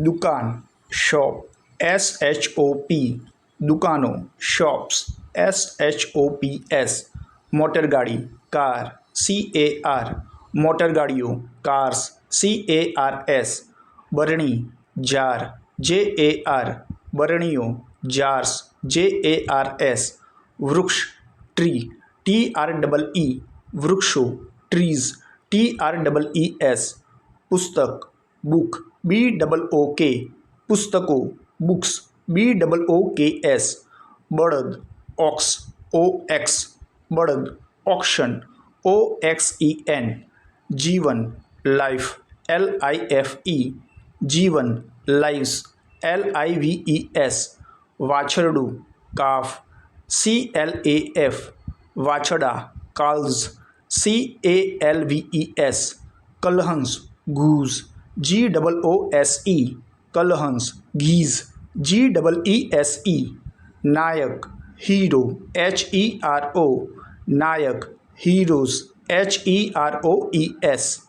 દુકાન shop SHOP, દુકાનો shops SHOPS, મોટરગાડી કાર CAR, મોટરગાડીઓ કાર્સ CARS, બરણી જાર JAR, બરણીઓ જાર્સ JARS, વૃક્ષ ટ્રી TREE, વૃક્ષો ટ્રીઝ TREES, પુસ્તક બુક BOOK, પુસ્તકો બુક્સ BOOKS, બળદ ઓક્સ OX, બળદ ઓક્શન OXEN, જીવન લાઈફ LIFE, જીવન લાઈવ્સ LIVES, વાછરડું કાફ CLAF, વાછડા કાલ્વ્સ CALVES, કલહંસ ગૂઝ GOOSE, કલહંસ ગીઝ GEESE, નાયક હીરો HERO, નાયક હીરોઝ HEROES,